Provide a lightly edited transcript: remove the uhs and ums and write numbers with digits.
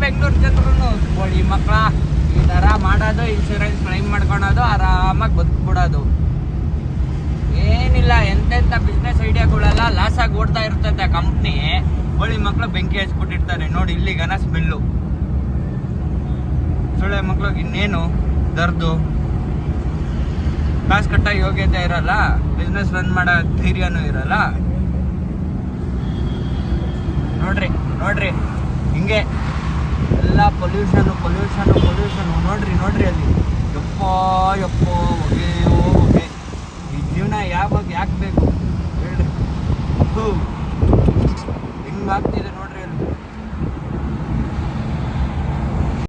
ಬೆಂಗಳೂರು ಜನರು ಈ ಮಕ್ಕಳ ಈ ಥರ ಮಾಡೋದು, ಇನ್ಶೂರೆನ್ಸ್ ಕ್ಲೈಮ್ ಮಾಡ್ಕೊಳೋದು, ಆರಾಮಾಗಿ ಬದುಕ್ಬಿಡೋದು. ಏನಿಲ್ಲ, ಎಂತೆಂಥ ಬಿಸ್ನೆಸ್ ಐಡಿಯಾಗಳೆಲ್ಲ ಲಾಸ್ ಆಗಿ ಓಡ್ತಾ ಇರ್ತೈತೆ ಕಂಪ್ನಿ. ಕೋಳಿ ಮಕ್ಕಳು ಬೆಂಕಿ ಹಚ್ಬಿಟ್ಟಿರ್ತಾರೆ ನೋಡಿ, ಇಲ್ಲಿ ಗನ ಸ್ಮೆಲ್ಲು. ಸೊಳ್ಳೆ ಮಕ್ಳಿಗೆ ಇನ್ನೇನು ದರ್ದು, ಕಾಸು ಕಟ್ಟ ಯೋಗ್ಯತೆ ಇರಲ್ಲ, ಬಿಸ್ನೆಸ್ ರನ್ ಮಾಡೋ ಧೈರ್ಯನೂ ಇರಲ್ಲ. ನೋಡ್ರಿ ಹಿಂಗೆ ಎಲ್ಲ ಪೊಲ್ಯೂಷನು. ನೋಡ್ರಿ ಅಲ್ಲಿ ಯಪ್ಪೋ ಹೊಗೆ. ಈ ಜೀವನ ಯಾಕೆ ಬೇಕು ಹೇಳ್ರಿ? ಹಿಂಗಾಗ್ತಿದೆ ನೋಡ್ರಿ ಅಲ್ಲಿ.